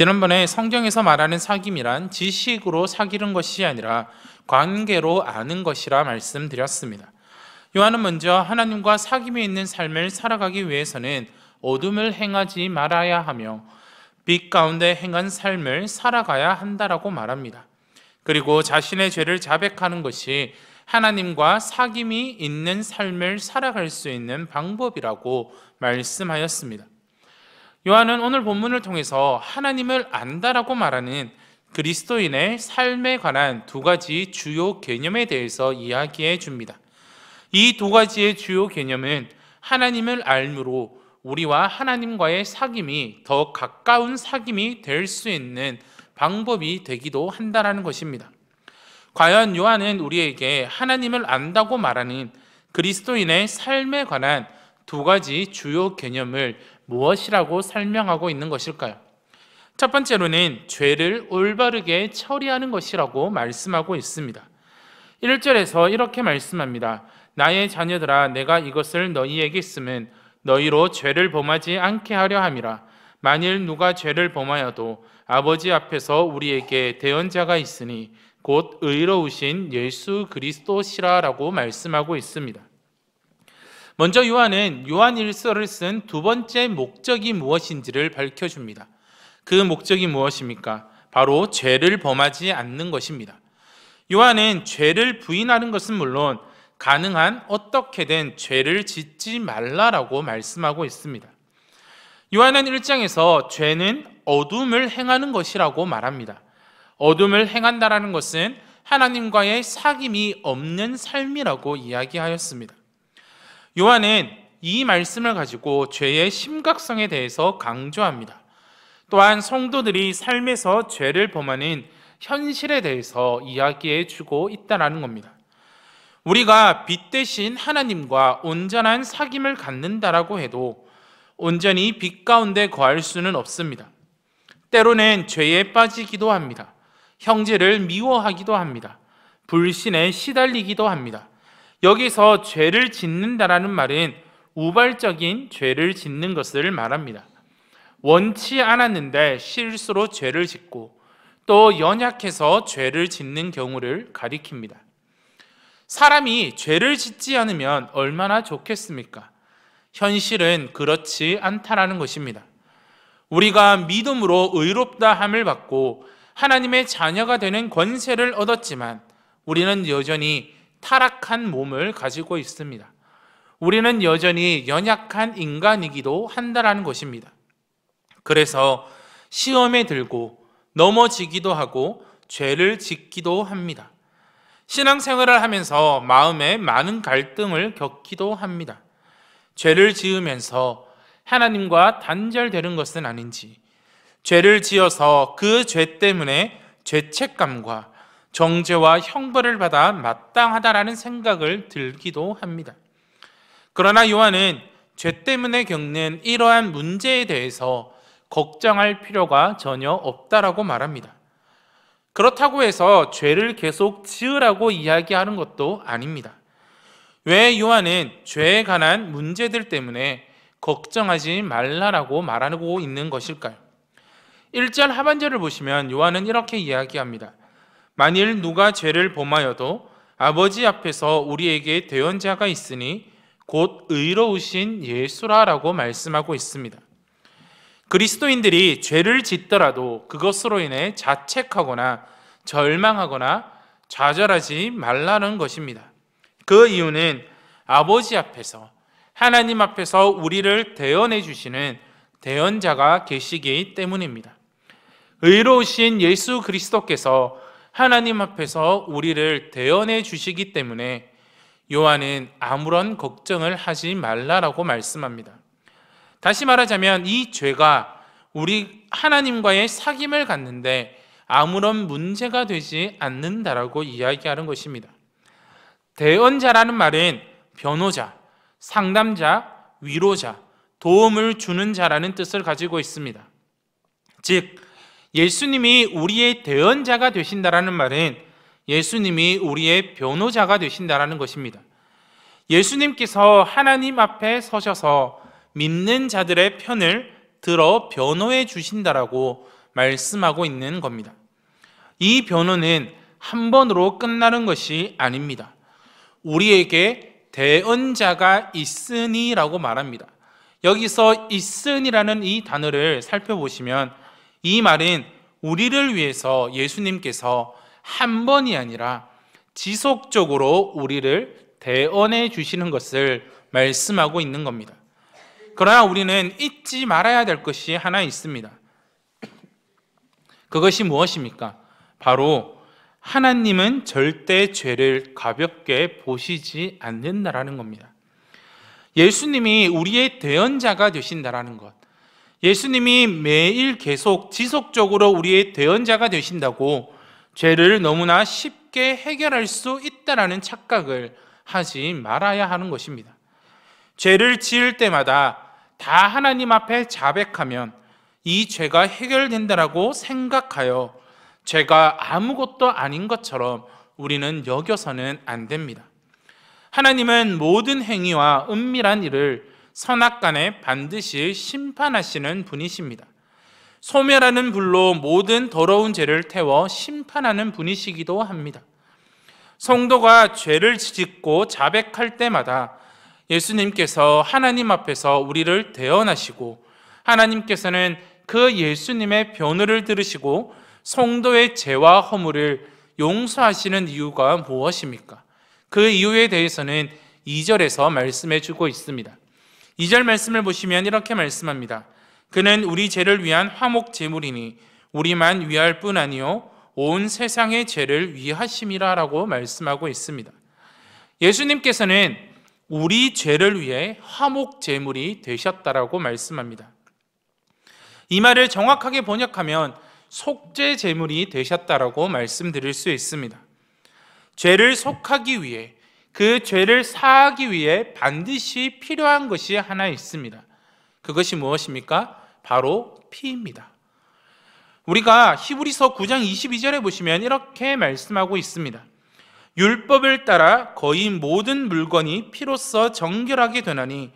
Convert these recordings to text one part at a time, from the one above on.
지난번에 성경에서 말하는 사귐이란 지식으로 사귀는 것이 아니라 관계로 아는 것이라 말씀드렸습니다. 요한은 먼저 하나님과 사귐이 있는 삶을 살아가기 위해서는 어둠을 행하지 말아야 하며 빛 가운데 행한 삶을 살아가야 한다라고 말합니다. 그리고 자신의 죄를 자백하는 것이 하나님과 사귐이 있는 삶을 살아갈 수 있는 방법이라고 말씀하였습니다. 요한은 오늘 본문을 통해서 하나님을 안다라고 말하는 그리스도인의 삶에 관한 두 가지 주요 개념에 대해서 이야기해 줍니다. 이 두 가지의 주요 개념은 하나님을 알므로 우리와 하나님과의 사귐이 더 가까운 사귐이 될 수 있는 방법이 되기도 한다는 것입니다. 과연 요한은 우리에게 하나님을 안다고 말하는 그리스도인의 삶에 관한 두 가지 주요 개념을 무엇이라고 설명하고 있는 것일까요? 첫 번째로는 죄를 올바르게 처리하는 것이라고 말씀하고 있습니다. 1절에서 이렇게 말씀합니다. 나의 자녀들아, 내가 이것을 너희에게 쓰면 너희로 죄를 범하지 않게 하려 함이라. 만일 누가 죄를 범하여도 아버지 앞에서 우리에게 대언자가 있으니 곧 의로우신 예수 그리스도시라라고 말씀하고 있습니다. 먼저 요한은 요한일서를 쓴 두 번째 목적이 무엇인지를 밝혀줍니다. 그 목적이 무엇입니까? 바로 죄를 범하지 않는 것입니다. 요한은 죄를 부인하는 것은 물론 가능한 어떻게든 죄를 짓지 말라라고 말씀하고 있습니다. 요한은 1장에서 죄는 어둠을 행하는 것이라고 말합니다. 어둠을 행한다라는 것은 하나님과의 사귐이 없는 삶이라고 이야기하였습니다. 요한은 이 말씀을 가지고 죄의 심각성에 대해서 강조합니다. 또한 성도들이 삶에서 죄를 범하는 현실에 대해서 이야기해 주고 있다는 겁니다. 우리가 빛 대신 하나님과 온전한 사귐을 갖는다라고 해도 온전히 빛 가운데 거할 수는 없습니다. 때로는 죄에 빠지기도 합니다. 형제를 미워하기도 합니다. 불신에 시달리기도 합니다. 여기서 죄를 짓는다라는 말은 우발적인 죄를 짓는 것을 말합니다. 원치 않았는데 실수로 죄를 짓고 또 연약해서 죄를 짓는 경우를 가리킵니다. 사람이 죄를 짓지 않으면 얼마나 좋겠습니까? 현실은 그렇지 않다라는 것입니다. 우리가 믿음으로 의롭다 함을 받고 하나님의 자녀가 되는 권세를 얻었지만 우리는 여전히 타락한 몸을 가지고 있습니다. 우리는 여전히 연약한 인간이기도 한다는 것입니다. 그래서 시험에 들고 넘어지기도 하고 죄를 짓기도 합니다. 신앙생활을 하면서 마음에 많은 갈등을 겪기도 합니다. 죄를 지으면서 하나님과 단절되는 것은 아닌지, 죄를 지어서 그 죄 때문에 죄책감과 정죄와 형벌을 받아 마땅하다라는 생각을 들기도 합니다. 그러나 요한은 죄 때문에 겪는 이러한 문제에 대해서 걱정할 필요가 전혀 없다라고 말합니다. 그렇다고 해서 죄를 계속 지으라고 이야기하는 것도 아닙니다. 왜 요한은 죄에 관한 문제들 때문에 걱정하지 말라라고 말하고 있는 것일까요? 1절 하반절을 보시면 요한은 이렇게 이야기합니다. 만일 누가 죄를 범하여도 아버지 앞에서 우리에게 대언자가 있으니 곧 의로우신 예수라라고 말씀하고 있습니다. 그리스도인들이 죄를 짓더라도 그것으로 인해 자책하거나 절망하거나 좌절하지 말라는 것입니다. 그 이유는 아버지 앞에서, 하나님 앞에서 우리를 대언해 주시는 대언자가 계시기 때문입니다. 의로우신 예수 그리스도께서 하나님 앞에서 우리를 대언해 주시기 때문에 요한은 아무런 걱정을 하지 말라라고 말씀합니다. 다시 말하자면 이 죄가 우리 하나님과의 사귐을 갖는데 아무런 문제가 되지 않는다라고 이야기하는 것입니다. 대언자라는 말은 변호자, 상담자, 위로자, 도움을 주는 자라는 뜻을 가지고 있습니다. 즉 예수님이 우리의 대언자가 되신다라는 말은 예수님이 우리의 변호자가 되신다라는 것입니다. 예수님께서 하나님 앞에 서셔서 믿는 자들의 편을 들어 변호해 주신다라고 말씀하고 있는 겁니다. 이 변호는 한 번으로 끝나는 것이 아닙니다. 우리에게 대언자가 있으니라고 말합니다. 여기서 있으니라는 이 단어를 살펴보시면 이 말은 우리를 위해서 예수님께서 한 번이 아니라 지속적으로 우리를 대언해 주시는 것을 말씀하고 있는 겁니다. 그러나 우리는 잊지 말아야 될 것이 하나 있습니다. 그것이 무엇입니까? 바로 하나님은 절대 죄를 가볍게 보시지 않는다라는 겁니다. 예수님이 우리의 대언자가 되신다라는 것, 예수님이 매일 계속 지속적으로 우리의 대언자가 되신다고 죄를 너무나 쉽게 해결할 수 있다라는 착각을 하지 말아야 하는 것입니다. 죄를 지을 때마다 다 하나님 앞에 자백하면 이 죄가 해결된다라고 생각하여 죄가 아무것도 아닌 것처럼 우리는 여겨서는 안 됩니다. 하나님은 모든 행위와 은밀한 일을 선악간에 반드시 심판하시는 분이십니다. 소멸하는 불로 모든 더러운 죄를 태워 심판하는 분이시기도 합니다. 성도가 죄를 짓고 자백할 때마다 예수님께서 하나님 앞에서 우리를 대언하시고 하나님께서는 그 예수님의 변호를 들으시고 성도의 죄와 허물을 용서하시는 이유가 무엇입니까? 그 이유에 대해서는 2절에서 말씀해 주고 있습니다. 2절 말씀을 보시면 이렇게 말씀합니다. 그는 우리 죄를 위한 화목 제물이니 우리만 위할 뿐 아니요 온 세상의 죄를 위하심이라 라고 말씀하고 있습니다. 예수님께서는 우리 죄를 위해 화목 제물이 되셨다라고 말씀합니다. 이 말을 정확하게 번역하면 속죄 제물이 되셨다라고 말씀드릴 수 있습니다. 죄를 속하기 위해, 그 죄를 사하기 위해 반드시 필요한 것이 하나 있습니다. 그것이 무엇입니까? 바로 피입니다. 우리가 히브리서 9장 22절에 보시면 이렇게 말씀하고 있습니다. 율법을 따라 거의 모든 물건이 피로써 정결하게 되나니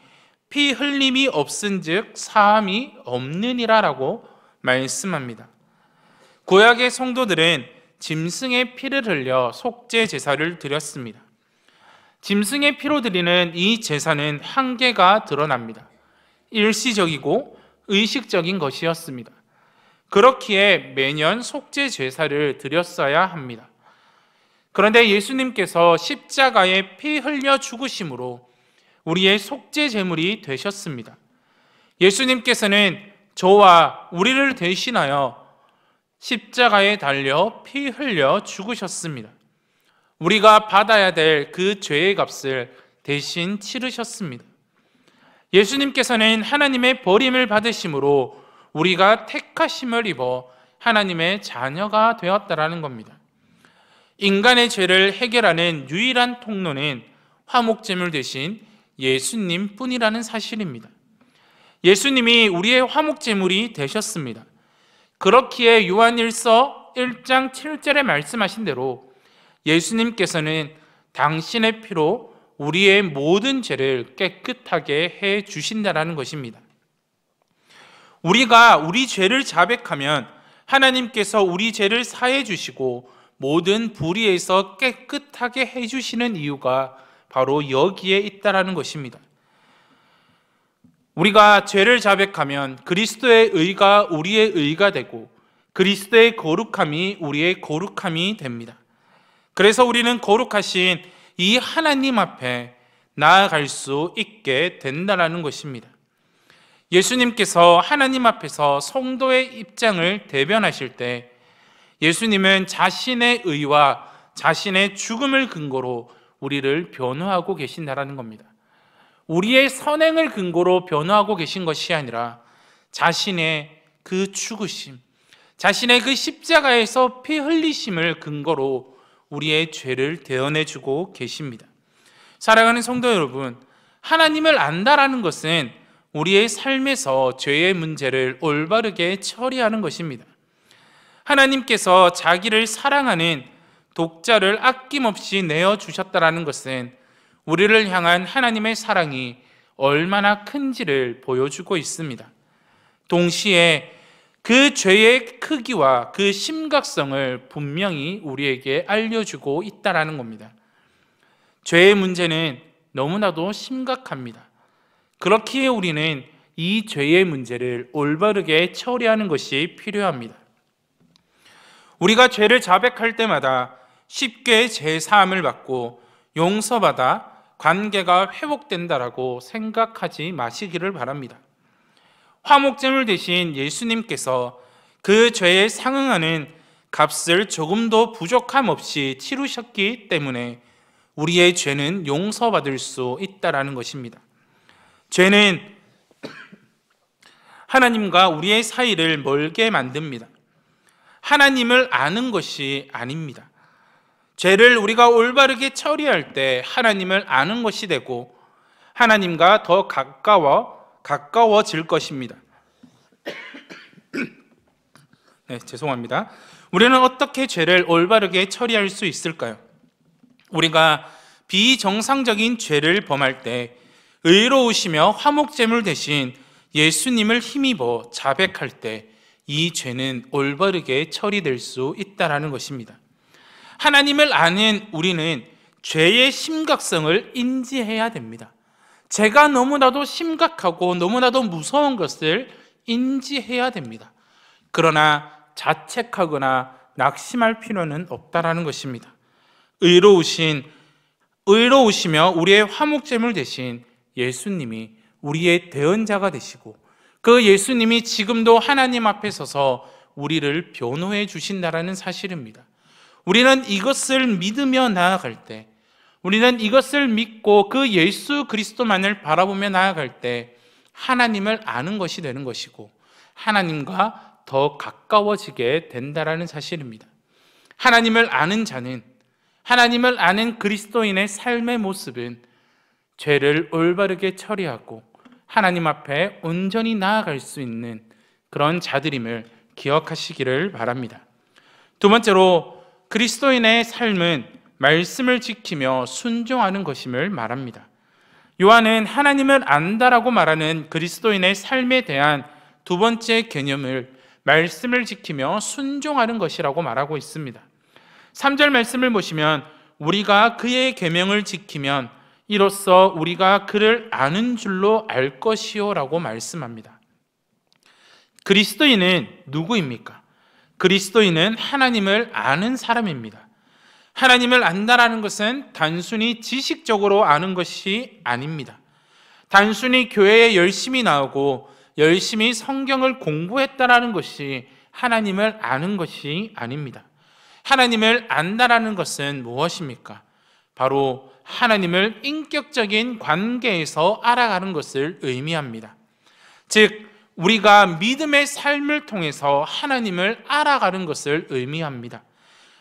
피 흘림이 없은즉 사함이 없느니라 라고 말씀합니다. 구약의 성도들은 짐승의 피를 흘려 속죄 제사를 드렸습니다. 짐승의 피로 드리는 이 제사는 한계가 드러납니다. 일시적이고 의식적인 것이었습니다. 그렇기에 매년 속죄 제사를 드렸어야 합니다. 그런데 예수님께서 십자가에 피 흘려 죽으심으로 우리의 속죄 제물이 되셨습니다. 예수님께서는 저와 우리를 대신하여 십자가에 달려 피 흘려 죽으셨습니다. 우리가 받아야 될 그 죄의 값을 대신 치르셨습니다. 예수님께서는 하나님의 버림을 받으심으로 우리가 택하심을 입어 하나님의 자녀가 되었다라는 겁니다. 인간의 죄를 해결하는 유일한 통로는 화목제물 대신 예수님 뿐이라는 사실입니다. 예수님이 우리의 화목제물이 되셨습니다. 그렇기에 요한일서 1장 7절에 말씀하신 대로 예수님께서는 당신의 피로 우리의 모든 죄를 깨끗하게 해 주신다라는 것입니다. 우리가 우리 죄를 자백하면 하나님께서 우리 죄를 사해 주시고 모든 불의에서 깨끗하게 해 주시는 이유가 바로 여기에 있다라는 것입니다. 우리가 죄를 자백하면 그리스도의 의가 우리의 의가 되고 그리스도의 거룩함이 우리의 거룩함이 됩니다. 그래서 우리는 거룩하신 이 하나님 앞에 나아갈 수 있게 된다는 것입니다. 예수님께서 하나님 앞에서 성도의 입장을 대변하실 때 예수님은 자신의 의와 자신의 죽음을 근거로 우리를 변호하고 계신다는 겁니다. 우리의 선행을 근거로 변호하고 계신 것이 아니라 자신의 그 죽으심, 자신의 그 십자가에서 피 흘리심을 근거로 우리의 죄를 대언해주고 계십니다. 사랑하는 성도 여러분, 하나님을 안다라는 것은 우리의 삶에서 죄의 문제를 올바르게 처리하는 것입니다. 하나님께서 자기를 사랑하는 독자를 아낌없이 내어주셨다라는 것은 우리를 향한 하나님의 사랑이 얼마나 큰지를 보여주고 있습니다. 동시에 그 죄의 크기와 그 심각성을 분명히 우리에게 알려주고 있다는 겁니다. 죄의 문제는 너무나도 심각합니다. 그렇기에 우리는 이 죄의 문제를 올바르게 처리하는 것이 필요합니다. 우리가 죄를 자백할 때마다 쉽게 죄사함을 받고 용서받아 관계가 회복된다라고 생각하지 마시기를 바랍니다. 화목제물 대신 예수님께서 그 죄에 상응하는 값을 조금도 부족함 없이 치르셨기 때문에 우리의 죄는 용서받을 수 있다는 것입니다. 죄는 하나님과 우리의 사이를 멀게 만듭니다. 하나님을 아는 것이 아닙니다. 죄를 우리가 올바르게 처리할 때 하나님을 아는 것이 되고 하나님과 더 가까워질 것입니다. 네, 죄송합니다. 우리는 어떻게 죄를 올바르게 처리할 수 있을까요? 우리가 비정상적인 죄를 범할 때 의로우시며 화목제물 대신 예수님을 힘입어 자백할 때 이 죄는 올바르게 처리될 수 있다는 것입니다. 하나님을 아는 우리는 죄의 심각성을 인지해야 됩니다. 죄가 너무나도 심각하고 너무나도 무서운 것을 인지해야 됩니다. 그러나 자책하거나 낙심할 필요는 없다는 것입니다. 의로우시며 우리의 화목제물 대신 예수님이 우리의 대언자가 되시고 그 예수님이 지금도 하나님 앞에 서서 우리를 변호해 주신다는 사실입니다. 우리는 이것을 믿으며 나아갈 때, 우리는 이것을 믿고 그 예수 그리스도만을 바라보며 나아갈 때 하나님을 아는 것이 되는 것이고 하나님과 더 가까워지게 된다는 사실입니다. 하나님을 아는 자는, 하나님을 아는 그리스도인의 삶의 모습은 죄를 올바르게 처리하고 하나님 앞에 온전히 나아갈 수 있는 그런 자들임을 기억하시기를 바랍니다. 두 번째로 그리스도인의 삶은 말씀을 지키며 순종하는 것임을 말합니다. 요한은 하나님을 안다라고 말하는 그리스도인의 삶에 대한 두 번째 개념을 말씀을 지키며 순종하는 것이라고 말하고 있습니다. 3절 말씀을 보시면 우리가 그의 계명을 지키면 이로써 우리가 그를 아는 줄로 알 것이요 라고 말씀합니다. 그리스도인은 누구입니까? 그리스도인은 하나님을 아는 사람입니다. 하나님을 안다라는 것은 단순히 지식적으로 아는 것이 아닙니다. 단순히 교회에 열심히 나오고 열심히 성경을 공부했다라는 것이 하나님을 아는 것이 아닙니다. 하나님을 안다라는 것은 무엇입니까? 바로 하나님을 인격적인 관계에서 알아가는 것을 의미합니다. 즉, 우리가 믿음의 삶을 통해서 하나님을 알아가는 것을 의미합니다.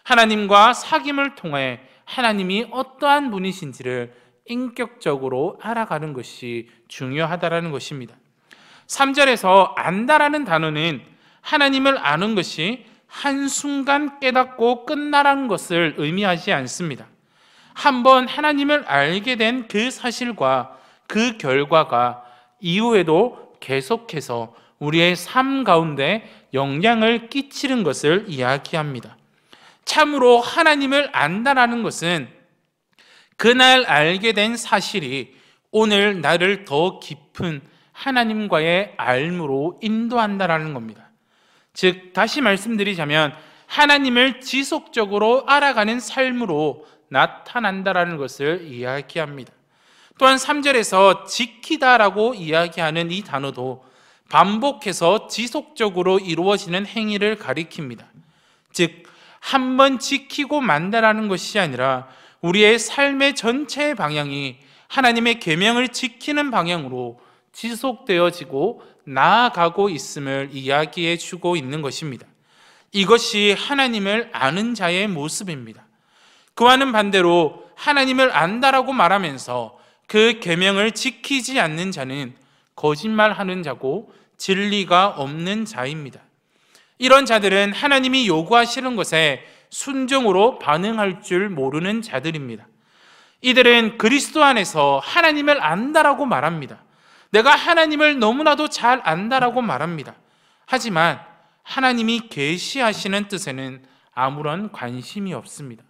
하나님과 사귐을 통해 하나님이 어떠한 분이신지를 인격적으로 알아가는 것이 중요하다는 것입니다. 3절에서 안다라는 단어는 하나님을 아는 것이 한순간 깨닫고 끝나라는 것을 의미하지 않습니다. 한번 하나님을 알게 된 그 사실과 그 결과가 이후에도 계속해서 우리의 삶 가운데 영향을 끼치는 것을 이야기합니다. 참으로 하나님을 안다라는 것은 그날 알게 된 사실이 오늘 나를 더 깊은 하나님과의 알므로 인도한다라는 겁니다. 즉, 다시 말씀드리자면 하나님을 지속적으로 알아가는 삶으로 나타난다라는 것을 이야기합니다. 또한 3절에서 지키다라고 이야기하는 이 단어도 반복해서 지속적으로 이루어지는 행위를 가리킵니다. 즉, 한번 지키고 만다라는 것이 아니라 우리의 삶의 전체의 방향이 하나님의 계명을 지키는 방향으로 지속되어지고 나아가고 있음을 이야기해 주고 있는 것입니다. 이것이 하나님을 아는 자의 모습입니다. 그와는 반대로 하나님을 안다라고 말하면서 그 계명을 지키지 않는 자는 거짓말하는 자고 진리가 없는 자입니다. 이런 자들은 하나님이 요구하시는 것에 순종으로 반응할 줄 모르는 자들입니다. 이들은 그리스도 안에서 하나님을 안다라고 말합니다. 내가 하나님을 너무나도 잘 안다라고 말합니다. 하지만 하나님이 계시하시는 뜻에는 아무런 관심이 없습니다.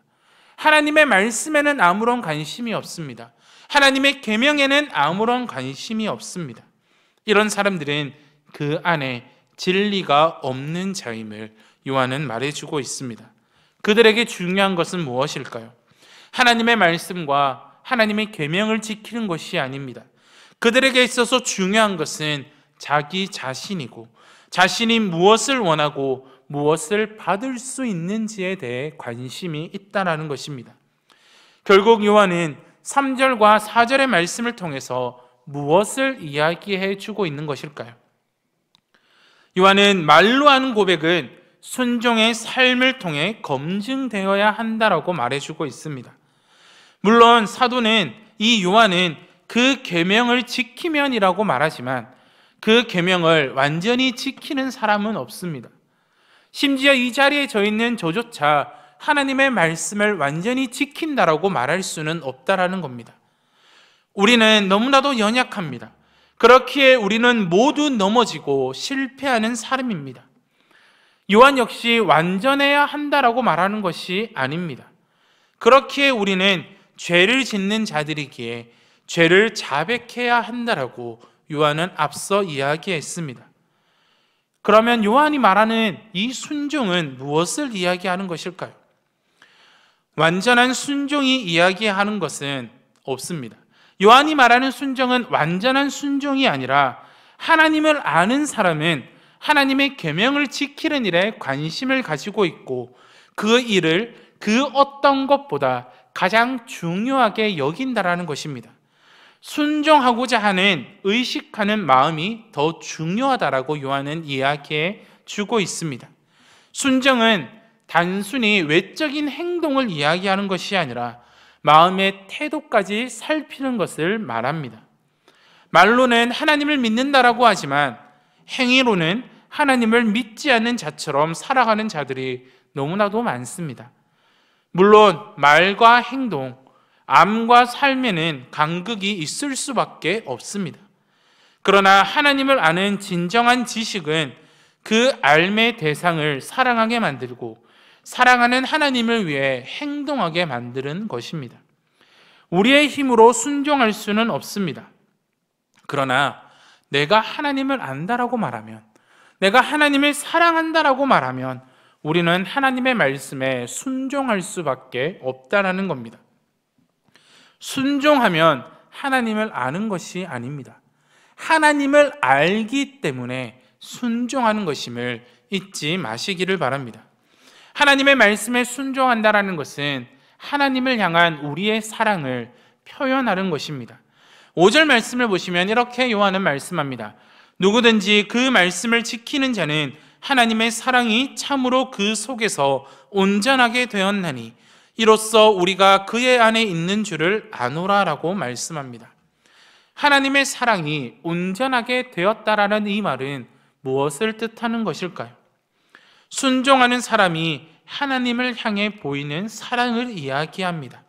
하나님의 말씀에는 아무런 관심이 없습니다. 하나님의 계명에는 아무런 관심이 없습니다. 이런 사람들은 그 안에 진리가 없는 자임을 요한은 말해주고 있습니다. 그들에게 중요한 것은 무엇일까요? 하나님의 말씀과 하나님의 계명을 지키는 것이 아닙니다. 그들에게 있어서 중요한 것은 자기 자신이고, 자신이 무엇을 원하고 무엇을 받을 수 있는지에 대해 관심이 있다는 것입니다. 결국 요한은 3절과 4절의 말씀을 통해서 무엇을 이야기해 주고 있는 것일까요? 요한은 말로 하는 고백은 순종의 삶을 통해 검증되어야 한다라고 말해주고 있습니다. 물론 사도는 이 요한은 그 계명을 지키면이라고 말하지만 그 계명을 완전히 지키는 사람은 없습니다. 심지어 이 자리에 저 있는 저조차 하나님의 말씀을 완전히 지킨다라고 말할 수는 없다라는 겁니다. 우리는 너무나도 연약합니다. 그렇기에 우리는 모두 넘어지고 실패하는 사람입니다. 요한 역시 완전해야 한다라고 말하는 것이 아닙니다. 그렇기에 우리는 죄를 짓는 자들이기에 죄를 자백해야 한다라고 요한은 앞서 이야기했습니다. 그러면 요한이 말하는 이 순종은 무엇을 이야기하는 것일까요? 완전한 순종이 이야기하는 것은 없습니다. 요한이 말하는 순종은 완전한 순종이 아니라 하나님을 아는 사람은 하나님의 계명을 지키는 일에 관심을 가지고 있고 그 일을 그 어떤 것보다 가장 중요하게 여긴다라는 것입니다. 순종하고자 하는 의식하는 마음이 더 중요하다라고 요한은 이야기해 주고 있습니다. 순종은 단순히 외적인 행동을 이야기하는 것이 아니라 마음의 태도까지 살피는 것을 말합니다. 말로는 하나님을 믿는다라고 하지만 행위로는 하나님을 믿지 않는 자처럼 살아가는 자들이 너무나도 많습니다. 물론 말과 행동, 암과 삶에는 간극이 있을 수밖에 없습니다. 그러나 하나님을 아는 진정한 지식은 그 알의 대상을 사랑하게 만들고 사랑하는 하나님을 위해 행동하게 만드는 것입니다. 우리의 힘으로 순종할 수는 없습니다. 그러나 내가 하나님을 안다라고 말하면, 내가 하나님을 사랑한다라고 말하면 우리는 하나님의 말씀에 순종할 수밖에 없다라는 겁니다. 순종하면 하나님을 아는 것이 아닙니다. 하나님을 알기 때문에 순종하는 것임을 잊지 마시기를 바랍니다. 하나님의 말씀에 순종한다라는 것은 하나님을 향한 우리의 사랑을 표현하는 것입니다. 5절 말씀을 보시면 이렇게 요한은 말씀합니다. 누구든지 그 말씀을 지키는 자는 하나님의 사랑이 참으로 그 속에서 온전하게 되었나니 이로써 우리가 그의 안에 있는 줄을 아노라라고 말씀합니다. 하나님의 사랑이 온전하게 되었다라는 이 말은 무엇을 뜻하는 것일까요? 순종하는 사람이 하나님을 향해 보이는 사랑을 이야기합니다.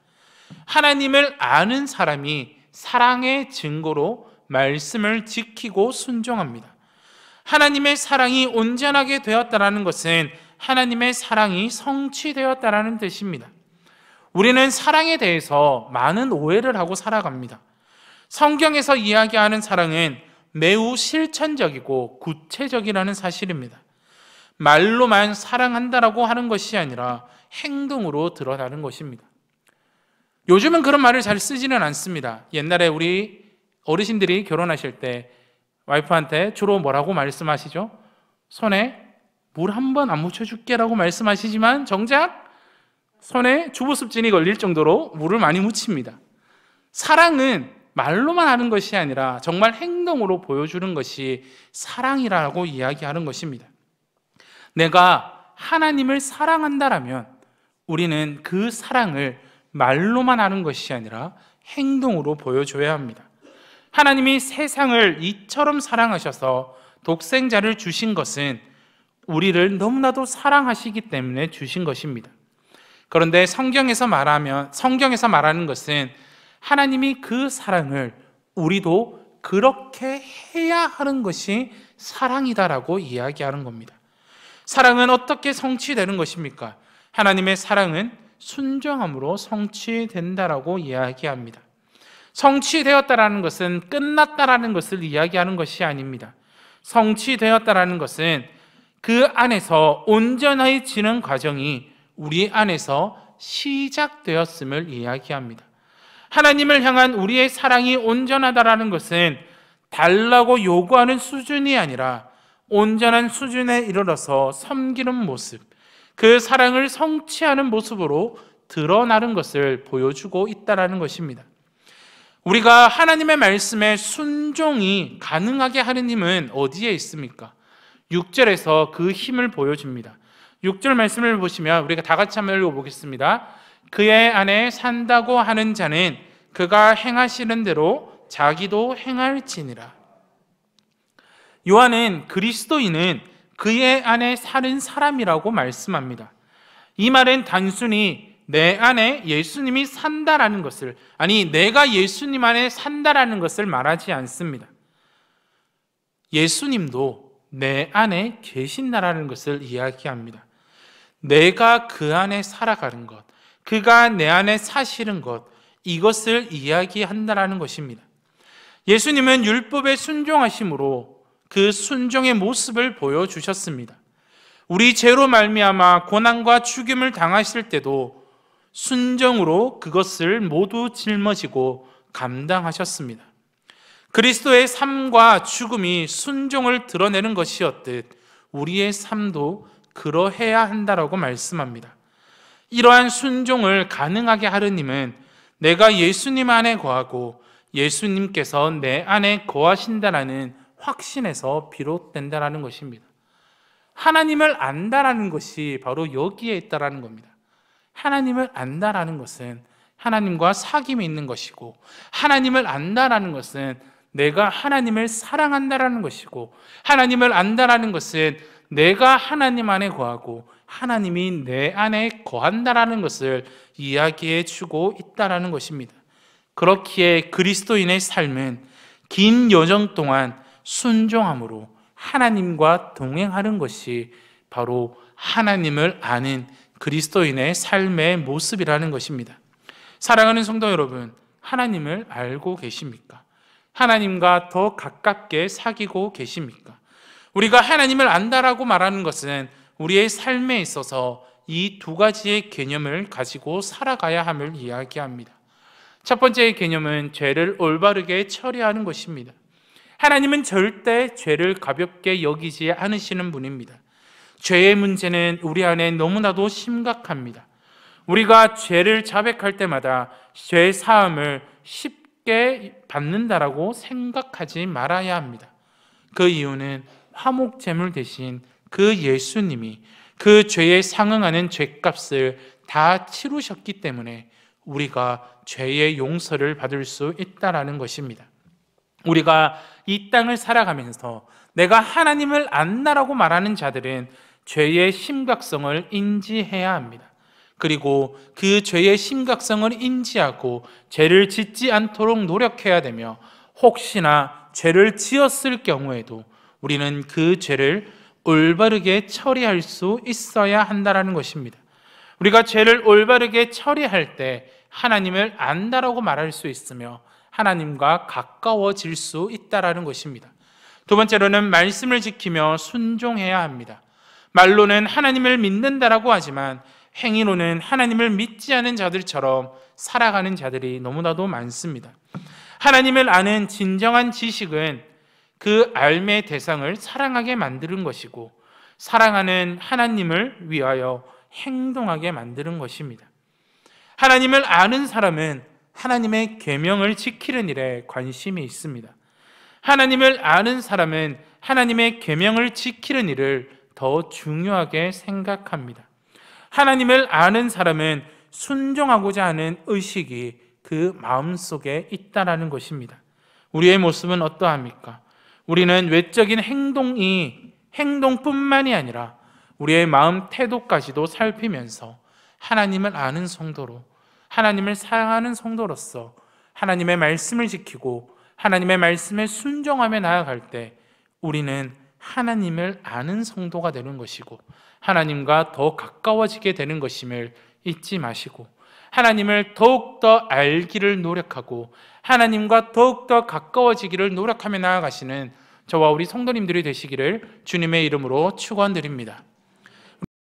하나님을 아는 사람이 사랑의 증거로 말씀을 지키고 순종합니다. 하나님의 사랑이 온전하게 되었다라는 것은 하나님의 사랑이 성취되었다라는 뜻입니다. 우리는 사랑에 대해서 많은 오해를 하고 살아갑니다. 성경에서 이야기하는 사랑은 매우 실천적이고 구체적이라는 사실입니다. 말로만 사랑한다라고 하는 것이 아니라 행동으로 드러나는 것입니다. 요즘은 그런 말을 잘 쓰지는 않습니다. 옛날에 우리 어르신들이 결혼하실 때 와이프한테 주로 뭐라고 말씀하시죠? 손에 물 한 번 안 묻혀줄게 라고 말씀하시지만 정작 손에 주부습진이 걸릴 정도로 물을 많이 묻힙니다. 사랑은 말로만 하는 것이 아니라 정말 행동으로 보여주는 것이 사랑이라고 이야기하는 것입니다. 내가 하나님을 사랑한다라면 우리는 그 사랑을 말로만 하는 것이 아니라 행동으로 보여줘야 합니다. 하나님이 세상을 이처럼 사랑하셔서 독생자를 주신 것은 우리를 너무나도 사랑하시기 때문에 주신 것입니다. 그런데 성경에서 말하는 것은 하나님이 그 사랑을 우리도 그렇게 해야 하는 것이 사랑이다라고 이야기하는 겁니다. 사랑은 어떻게 성취되는 것입니까? 하나님의 사랑은 순종함으로 성취된다라고 이야기합니다. 성취되었다라는 것은 끝났다라는 것을 이야기하는 것이 아닙니다. 성취되었다라는 것은 그 안에서 온전해지는 과정이 우리 안에서 시작되었음을 이야기합니다. 하나님을 향한 우리의 사랑이 온전하다라는 것은 달라고 요구하는 수준이 아니라 온전한 수준에 이르러서 섬기는 모습, 그 사랑을 성취하는 모습으로 드러나는 것을 보여주고 있다는 것입니다. 우리가 하나님의 말씀에 순종이 가능하게 하는 힘은 어디에 있습니까? 6절에서 그 힘을 보여줍니다. 6절 말씀을 보시면 우리가 다 같이 한번 읽어보겠습니다. 그의 안에 산다고 하는 자는 그가 행하시는 대로 자기도 행할지니라. 요한은 그리스도인은 그의 안에 사는 사람이라고 말씀합니다. 이 말은 단순히 내 안에 예수님이 산다라는 것을, 아니 내가 예수님 안에 산다라는 것을 말하지 않습니다. 예수님도 내 안에 계신다라는 것을 이야기합니다. 내가 그 안에 살아가는 것, 그가 내 안에 사시는 것, 이것을 이야기한다라는 것입니다. 예수님은 율법에 순종하심으로 그 순종의 모습을 보여주셨습니다. 우리 죄로 말미암아 고난과 죽임을 당하실 때도 순종으로 그것을 모두 짊어지고 감당하셨습니다. 그리스도의 삶과 죽음이 순종을 드러내는 것이었듯 우리의 삶도 그러해야 한다라고 말씀합니다. 이러한 순종을 가능하게 하느님은 내가 예수님 안에 거하고 예수님께서 내 안에 거하신다라는 확신에서 비롯된다라는 것입니다. 하나님을 안다라는 것이 바로 여기에 있다라는 겁니다. 하나님을 안다라는 것은 하나님과 사귐이 있는 것이고, 하나님을 안다라는 것은 내가 하나님을 사랑한다라는 것이고, 하나님을 안다라는 것은 내가 하나님 안에 거하고 하나님이 내 안에 거한다라는 것을 이야기해 주고 있다라는 것입니다. 그렇기에 그리스도인의 삶은 긴 여정 동안 순종함으로 하나님과 동행하는 것이 바로 하나님을 아는 그리스도인의 삶의 모습이라는 것입니다. 사랑하는 성도 여러분, 하나님을 알고 계십니까? 하나님과 더 가깝게 사귀고 계십니까? 우리가 하나님을 안다라고 말하는 것은 우리의 삶에 있어서 이 두 가지의 개념을 가지고 살아가야 함을 이야기합니다. 첫 번째의 개념은 죄를 올바르게 처리하는 것입니다. 하나님은 절대 죄를 가볍게 여기지 않으시는 분입니다. 죄의 문제는 우리 안에 너무나도 심각합니다. 우리가 죄를 자백할 때마다 죄 사함을 쉽게 받는다라고 생각하지 말아야 합니다. 그 이유는 화목제물 대신 그 예수님이 그 죄에 상응하는 죄값을 다 치르셨기 때문에 우리가 죄의 용서를 받을 수 있다라는 것입니다. 우리가 이 땅을 살아가면서 내가 하나님을 안다라고 말하는 자들은 죄의 심각성을 인지해야 합니다. 그리고 그 죄의 심각성을 인지하고 죄를 짓지 않도록 노력해야 되며, 혹시나 죄를 지었을 경우에도 우리는 그 죄를 올바르게 처리할 수 있어야 한다는 것입니다. 우리가 죄를 올바르게 처리할 때 하나님을 안다라고 말할 수 있으며 하나님과 가까워질 수 있다는 것입니다. 두 번째로는 말씀을 지키며 순종해야 합니다. 말로는 하나님을 믿는다라고 하지만 행위로는 하나님을 믿지 않은 자들처럼 살아가는 자들이 너무나도 많습니다. 하나님을 아는 진정한 지식은 그 알매 대상을 사랑하게 만드는 것이고, 사랑하는 하나님을 위하여 행동하게 만드는 것입니다. 하나님을 아는 사람은 하나님의 계명을 지키는 일에 관심이 있습니다. 하나님을 아는 사람은 하나님의 계명을 지키는 일을 더 중요하게 생각합니다. 하나님을 아는 사람은 순종하고자 하는 의식이 그 마음속에 있다라는 것입니다. 우리의 모습은 어떠합니까? 우리는 외적인 행동뿐만이 아니라 우리의 마음 태도까지도 살피면서 하나님을 아는 성도로, 하나님을 사랑하는 성도로서 하나님의 말씀을 지키고 하나님의 말씀에 순종하며 나아갈 때 우리는 하나님을 아는 성도가 되는 것이고 하나님과 더 가까워지게 되는 것임을 잊지 마시고 하나님을 더욱더 알기를 노력하고 하나님과 더욱더 가까워지기를 노력하며 나아가시는 저와 우리 성도님들이 되시기를 주님의 이름으로 축원드립니다.